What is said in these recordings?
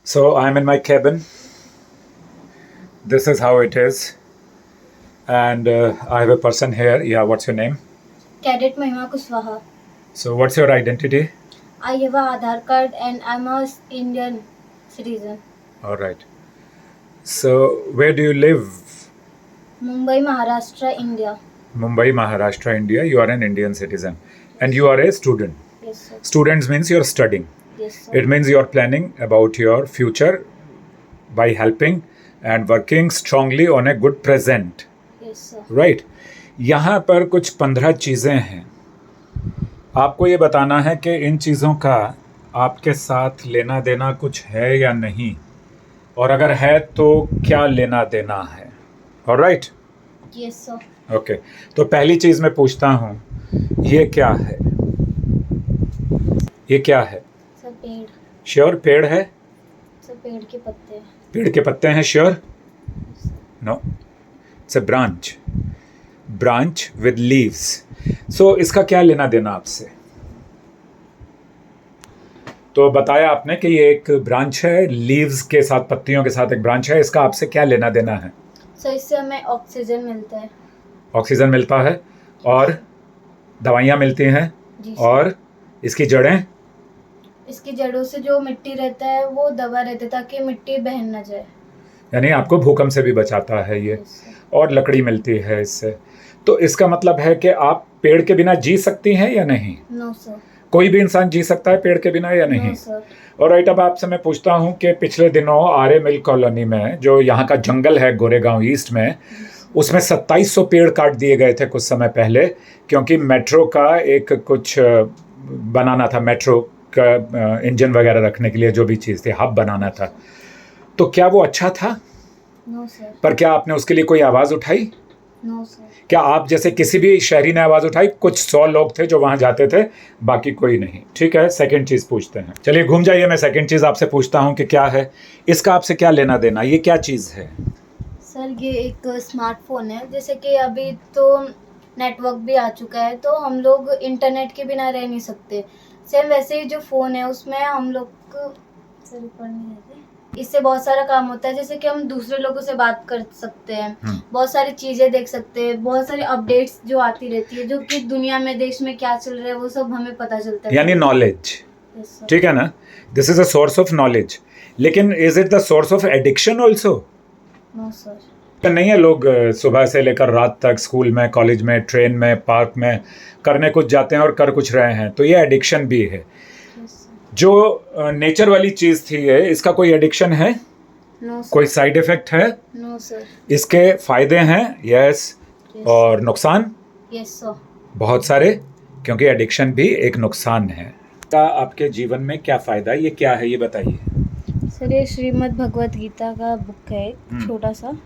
So I'm in my cabin. This is how it is. And I have a person here. Yeah, what's your name? Cadet Mahima Kushwaha. So what's your identity? I have a Aadhaar card and I'm a Indian citizen. All right. So where do you live? Mumbai, Maharashtra, India. Mumbai, Maharashtra, India. You are an Indian citizen. And you are a student. Yes, sir. Students means you're studying. Yes, sir. It means you're planning about your future by helping and working strongly on a good present. Yes, sir. Right यहाँ पर कुछ 15 चीज़ें हैं. आपको ये बताना है कि इन चीज़ों का आपके साथ लेना देना कुछ है या नहीं, और अगर है तो क्या लेना देना है. ऑलराइट. Yes, sir. ओके. तो पहली चीज़ मैं पूछता हूँ, ये क्या है? ये क्या है? सर पेड़. श्योर पेड़ है? सर पेड़ के पत्ते. पेड़ के पत्ते हैं? Sure? No, it's a branch with leaves. So इसका क्या लेना देना आपसे? तो बताया आपने कि ये एक ब्रांच है, लीव्स के साथ, पत्तियों के साथ एक ब्रांच है. इसका आपसे क्या लेना देना है? सर इससे हमें ऑक्सीजन मिलता है. ऑक्सीजन मिलता है और दवाइयाँ मिलती हैं. जी सर. और इसकी जड़ें? इसकी जड़ों से जो मिट्टी रहता है वो दबा रहता है ताकि मिट्टी बह न जाए. यानी आपको भूकंप से भी बचाता है ये. Yes, sir. और लकड़ी मिलती है इससे. तो इसका मतलब है कि आप पेड़ के बिना जी सकती हैं या नहीं? No sir. कोई भी इंसान जी सकता है पेड़ के बिना या नहीं? No sir. और राइट, अब आपसे मैं पूछता हूँ कि पिछले दिनों आर्य मिल कॉलोनी में, जो यहाँ का जंगल है गोरेगांव ईस्ट में, उसमें 2700 पेड़ काट दिए गए थे कुछ समय पहले, क्योंकि मेट्रो का एक कुछ बनाना था, मेट्रो का इंजन वगैरह रखने के लिए जो भी चीज़ थी, हब बनाना था. तो क्या वो अच्छा था? No sir. पर क्या आपने उसके लिए कोई आवाज़ उठाई? No sir. क्या आप जैसे किसी भी शहरी ने आवाज़ उठाई? कुछ 100 लोग थे जो वहाँ जाते थे, बाकी कोई नहीं. ठीक है, सेकंड चीज़ पूछते हैं. चलिए घूम जाइए. मैं सेकंड चीज़ आपसे पूछता हूँ कि क्या है इसका आपसे क्या लेना देना. ये क्या चीज़ है? सर ये एक स्मार्टफोन है. जैसे कि अभी तो नेटवर्क भी आ चुका है तो हम लोग इंटरनेट के बिना रह नहीं सकते. सेम वैसे ही जो फ़ोन है उसमें हम लोग को सर ऊपर नहीं रहते, इससे बहुत सारा काम होता है. जैसे कि हम दूसरे लोगों से बात कर सकते हैं, बहुत सारी चीज़ें देख सकते हैं, बहुत सारी अपडेट्स जो आती रहती है, जो कि दुनिया में देश में क्या चल रहा है वो सब हमें पता चलता है. यानी नॉलेज. Yes, sir. ठीक है ना? This is a source of knowledge. लेकिन is it the source of addiction also? No sir. नहीं है. लोग सुबह से लेकर रात तक स्कूल में, कॉलेज में, ट्रेन में, पार्क में करने कुछ जाते हैं और कर कुछ रहे हैं, तो ये एडिक्शन भी है. Yes, sir. जो नेचर वाली चीज़ थी ये, इसका कोई एडिक्शन है? No sir. कोई साइड इफेक्ट है? No sir. इसके फायदे हैं? यस. Yes. और नुकसान? Yes sir. बहुत सारे, क्योंकि एडिक्शन भी एक नुकसान है. का आपके जीवन में क्या फ़ायदा है? ये क्या है, ये बताइए. सर ये श्रीमद् भगवत गीता का बुक है, एक छोटा सा.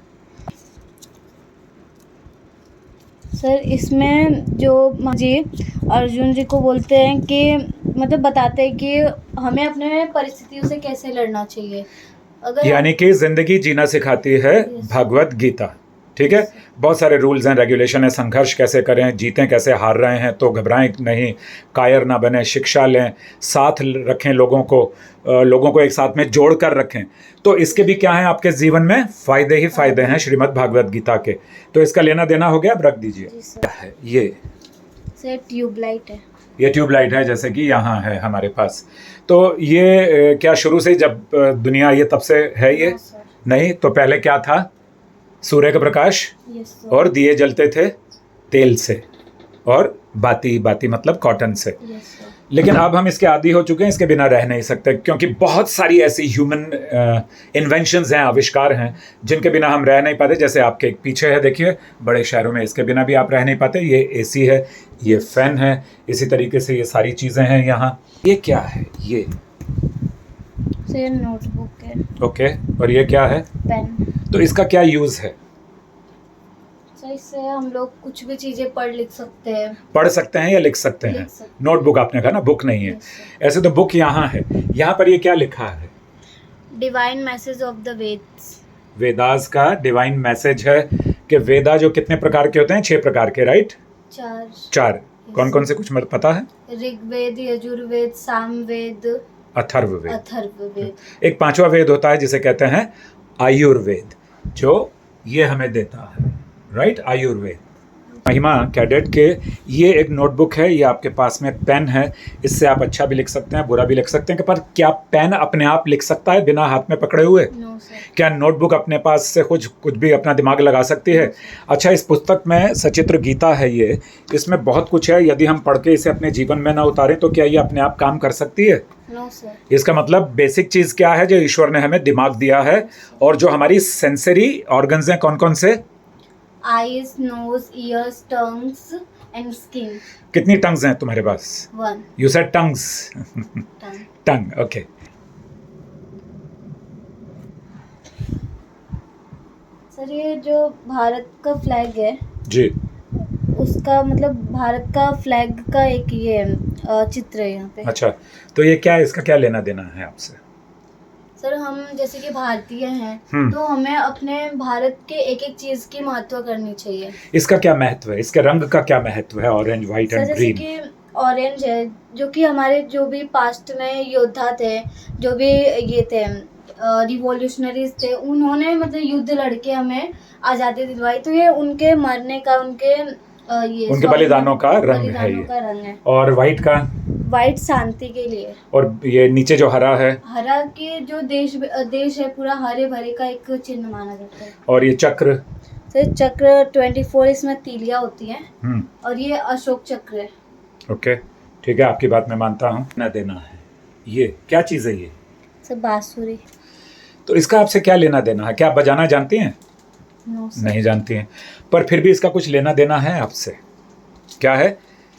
सर इसमें जो जी अर्जुन जी को बोलते हैं कि मतलब बताते हैं कि हमें अपने परिस्थितियों से कैसे लड़ना चाहिए. अगर यानी कि ज़िंदगी जीना सिखाती है भगवत गीता. ठीक है. बहुत सारे रूल्स हैं, रेगुलेशन है. संघर्ष कैसे करें, जीतें कैसे, हार रहे हैं तो घबराएं नहीं, कायर ना बने, शिक्षा लें, साथ रखें लोगों को एक साथ में जोड़ कर रखें. तो इसके भी क्या हैं आपके जीवन में? फ़ायदे ही फ़ायदे हैं श्रीमद् भागवत गीता के. तो इसका लेना देना हो गया. अब रख दीजिए. जी सर. क्या है ये? सर ट्यूबलाइट है. ये ट्यूबलाइट है, जैसे कि यहाँ है हमारे पास. तो ये क्या शुरू से जब दुनिया ये तब से है ये? No sir. नहीं. तो पहले क्या था? सूर्य का प्रकाश यस सर. और दिए जलते थे तेल से, और बाती मतलब कॉटन से. Yes sir. लेकिन अब हम इसके आदी हो चुके हैं, इसके बिना रह नहीं सकते, क्योंकि बहुत सारी ऐसी ह्यूमन इन्वेंशंस हैं, आविष्कार हैं, जिनके बिना हम रह नहीं पाते. जैसे आपके पीछे है, देखिए, बड़े शहरों में इसके बिना भी आप रह नहीं पाते. ये एसी है, ये फैन है, इसी तरीके से ये सारी चीज़ें हैं यहाँ. ये क्या है? ये सर नोटबुक है. ओके. और ये क्या है? पेन. तो इसका क्या यूज़ है? सर इससे हम लोग कुछ भी चीज़ें पढ़ लिख सकते हैं. पढ़ सकते हैं या लिख सकते हैं? लिख सकते हैं. नोटबुक आपने कहा ना, बुक नहीं है. Yes, sir. ऐसे तो बुक यहाँ है. यहाँ पर ये क्या लिखा है? Divine message of the Vedas. Vedas का डिवाइन मैसेज है कि वेदा जो कितने प्रकार के होते हैं? 6 प्रकार के. राइट. 4. 4. कौन कौन से कुछ पता है? ऋग्वेद, यजुर्वेद, सामवेद, अथर्ववेद। अथर्ववेद। एक पांचवा वेद होता है जिसे कहते हैं आयुर्वेद, जो ये हमें देता है, राइट, आयुर्वेद। महिमा कैडेट के ये एक नोटबुक है, ये आपके पास में पेन है, इससे आप अच्छा भी लिख सकते हैं, बुरा भी लिख सकते हैं, पर क्या पेन अपने आप लिख सकता है बिना हाथ में पकड़े हुए? No sir. क्या नोटबुक अपने पास से कुछ भी अपना दिमाग लगा सकती है? अच्छा, इस पुस्तक में सचित्र गीता है ये, इसमें बहुत कुछ है, यदि हम पढ़ के इसे अपने जीवन में ना उतारें तो क्या ये अपने आप काम कर सकती है? No sir. इसका मतलब बेसिक चीज़ क्या है? जो ईश्वर ने हमें दिमाग दिया है, और जो हमारी सेंसरी ऑर्गन्स हैं कौन कौन से? Eyes, nose, ears, tongues and skin. कितनी टंग्स हैं तुम्हारे पास? 1 you said tongues. Tongue. Tongue, okay. Sir ये जो भारत का फ्लैग है, जी, उसका मतलब भारत का फ्लैग का एक ये चित्र है यहाँ पे। अच्छा, तो ये क्या है, इसका क्या लेना देना है आपसे? सर हम जैसे कि भारतीय हैं, हम्म। तो हमें अपने भारत के एक एक चीज की महत्व करनी चाहिए। इसका क्या महत्व है? इसके रंग का क्या महत्व है? ऑरेंज, व्हाइट सर एंड जैसे ग्रीन। कि ऑरेंज है, जो कि हमारे जो भी पास्ट में योद्धा थे, जो भी ये थे रिवॉल्यूशनरीज थे, उन्होंने मतलब युद्ध लड़के हमें आज़ादी दिलवाई, तो ये उनके मरने का, उनके बलिदानों का रंग है बलिदानों ये। का रंग है। और व्हाइट का? व्हाइट शांति के लिए। और ये नीचे जो हरा है? हरा के जो देश है पूरा हरे भरे का एक चिन्ह माना जाता है। और ये चक्र? तो चक्र 24 इसमें तीलियां होती हैं, और ये अशोक चक्र है। ओके, ठीक है, आपकी बात मैं मानता हूँ। ना देना है, ये क्या चीज़ है ये? सर बांसुरी। तो इसका आपसे क्या लेना देना है? क्या आप बजाना जानती हैं? No sir. नहीं जानती हैं, पर फिर भी इसका कुछ लेना देना है आपसे। क्या है?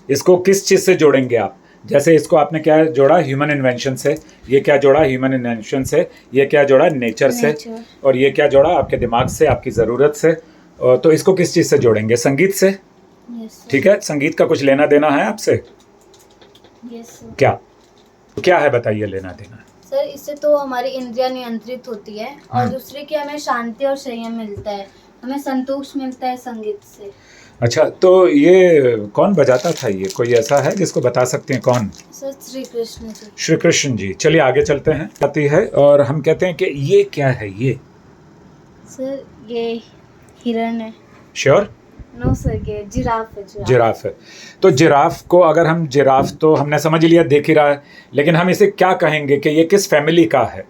इसको किस चीज़ से जोड़ेंगे आप? जैसे इसको आपने क्या जोड़ा? ह्यूमन इन्वेंशन से। ये क्या जोड़ा? ह्यूमन इन्वेंशन से। ये क्या जोड़ा? नेचर से। और ये क्या जोड़ा? आपके दिमाग से, आपकी ज़रूरत से। तो इसको किस चीज़ से जोड़ेंगे? संगीत से। यस ठीक है, संगीत का कुछ लेना देना है आपसे? Yes sir. क्या है बताइए लेना देना? सर इससे तो हमारी इंद्रियां नियंत्रित होती है, और हम्म। दूसरे की हमें शांति और संयम मिलता है, हमें संतोष मिलता है संगीत से। अच्छा, तो ये कौन बजाता था? ये कोई ऐसा है जिसको बता सकते हैं कौन? सर श्री कृष्ण जी। श्री कृष्ण जी। चलिए आगे चलते हैं। आती है और हम कहते हैं कि ये क्या है? ये सर ये हिरण है। श्योर? नो सर, ये जिराफ है। जिराफ है। तो जिराफ को अगर हम जिराफ तो हमने समझ लिया, देख ही रहा है, लेकिन हम इसे क्या कहेंगे कि ये किस फैमिली का है?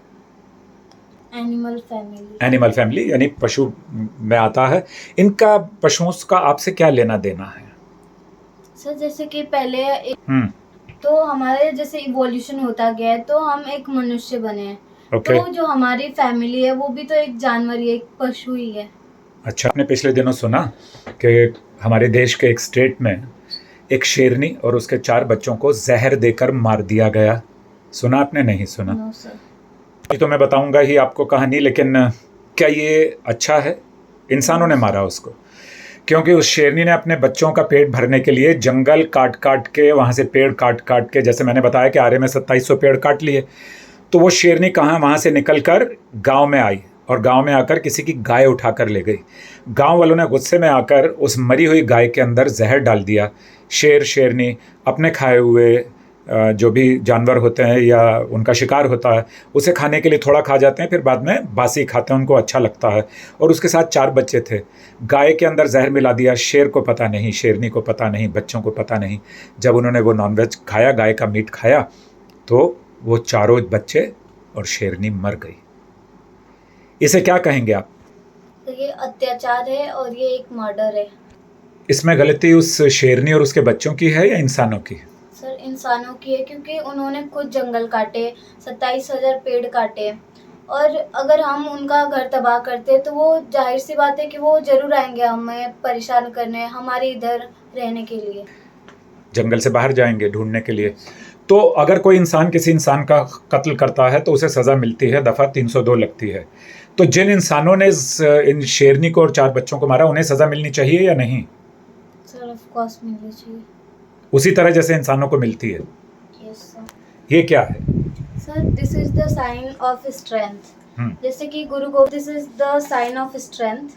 Animal family. एनिमल फैमिली यानी पशु में आता है। इनका पशुओं का आपसे क्या लेना देना है? सर जैसे कि पहले तो हमारे जैसे इवोल्यूशन होता गया है, तो हम एक मनुष्य बने हैं। ओके। तो जो हमारी फैमिली है वो भी तो एक जानवर ही है, एक पशु ही है। अच्छा, आपने पिछले दिनों सुना कि हमारे देश के एक स्टेट में एक शेरनी और उसके 4 बच्चों को जहर देकर मार दिया गया। सुना आपने? नहीं सुना? No sir. तो मैं बताऊंगा ही आपको कहानी, लेकिन क्या ये अच्छा है? इंसानों ने मारा उसको, क्योंकि उस शेरनी ने अपने बच्चों का पेट भरने के लिए जंगल काट काट के, वहाँ से पेड़ काट काट के, जैसे मैंने बताया कि आरे में 2700 पेड़ काट लिए, तो वो शेरनी कहाँ वहाँ से निकलकर गांव में आई, और गांव में आकर किसी की गाय उठाकर ले गई। गांव वालों ने गुस्से में आकर उस मरी हुई गाय के अंदर जहर डाल दिया। शेर शेरनी अपने खाए हुए जो भी जानवर होते हैं या उनका शिकार होता है, उसे खाने के लिए थोड़ा खा जाते हैं, फिर बाद में बासी खाते हैं, उनको अच्छा लगता है। और उसके साथ 4 बच्चे थे। गाय के अंदर जहर मिला दिया, शेर को पता नहीं, शेरनी को पता नहीं, बच्चों को पता नहीं। जब उन्होंने वो नॉनवेज खाया, गाय का मीट खाया, तो वो 4 बच्चे और शेरनी मर गई। इसे क्या कहेंगे आप? तो ये अत्याचार है और ये एक मर्डर है। इसमें गलती उस शेरनी और उसके बच्चों की है या इंसानों की? सर इंसानों की है, क्योंकि उन्होंने खुद जंगल काटे, 27,000 पेड़ काटे, और अगर हम उनका घर तबाह करते तो वो जाहिर सी बात है कि वो जरूर आएंगे हमें परेशान करने, हमारे इधर रहने के लिए, जंगल से बाहर जाएंगे ढूंढने के लिए। तो अगर कोई इंसान किसी इंसान का कत्ल करता है तो उसे सज़ा मिलती है, दफ़ा 302 लगती है। तो जिन इंसानों ने इन शेरनी को और 4 बच्चों को मारा, उन्हें सज़ा मिलनी चाहिए या नहीं? सर ऑफ कोर्स मिलनी चाहिए। उसी तरह जैसे इंसानों को मिलती है। Yes sir. ये क्या है? Sir this is the sign of strength. जैसे कि this is the sign of strength.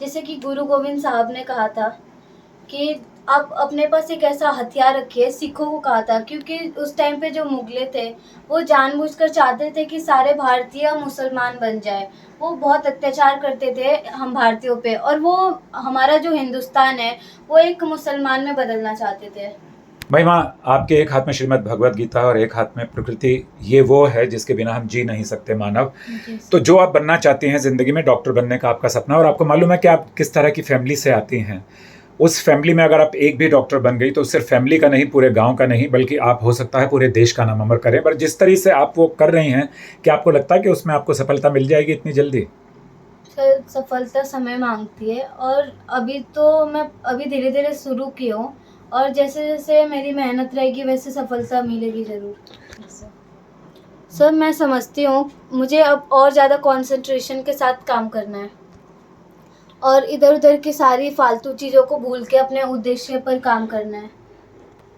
जैसे कि गुरु गोविंद साहब ने कहा था कि आप अपने पास एक ऐसा हथियार रखिए, सिखों को कहा था, क्योंकि उस टाइम पे जो मुगले थे वो जानबूझकर चाहते थे कि सारे भारतीय मुसलमान बन जाए। वो बहुत अत्याचार करते थे हम भारतीयों पे, और वो हमारा जो हिंदुस्तान है वो एक मुसलमान में बदलना चाहते थे। भाई माँ, आपके एक हाथ में श्रीमद् भगवत गीता और एक हाथ में प्रकृति, ये वो है जिसके बिना हम जी नहीं सकते मानव। तो जो आप बनना चाहती हैं ज़िंदगी में, डॉक्टर बनने का आपका सपना, और आपको मालूम है कि आप किस तरह की फैमिली से आती हैं। उस फैमिली में अगर आप एक भी डॉक्टर बन गई तो सिर्फ फैमिली का नहीं, पूरे गांव का नहीं, बल्कि आप हो सकता है पूरे देश का नाम अमर करें। पर जिस तरह से आप वो कर रही हैं, क्या आपको लगता है कि उसमें आपको सफलता मिल जाएगी इतनी जल्दी? सर, सफलता समय मांगती है, और अभी तो मैं अभी धीरे धीरे शुरू की हूँ, और जैसे जैसे मेरी मेहनत रहेगी वैसे सफलता मिलेगी ज़रूर। सर, मैं समझती हूँ मुझे अब और ज़्यादा कंसंट्रेशन के साथ काम करना है, और इधर उधर की सारी फालतू चीज़ों को भूल के अपने उद्देश्य पर काम करना है।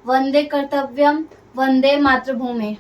वंदे कर्तव्यम, वंदे मातृभूमि।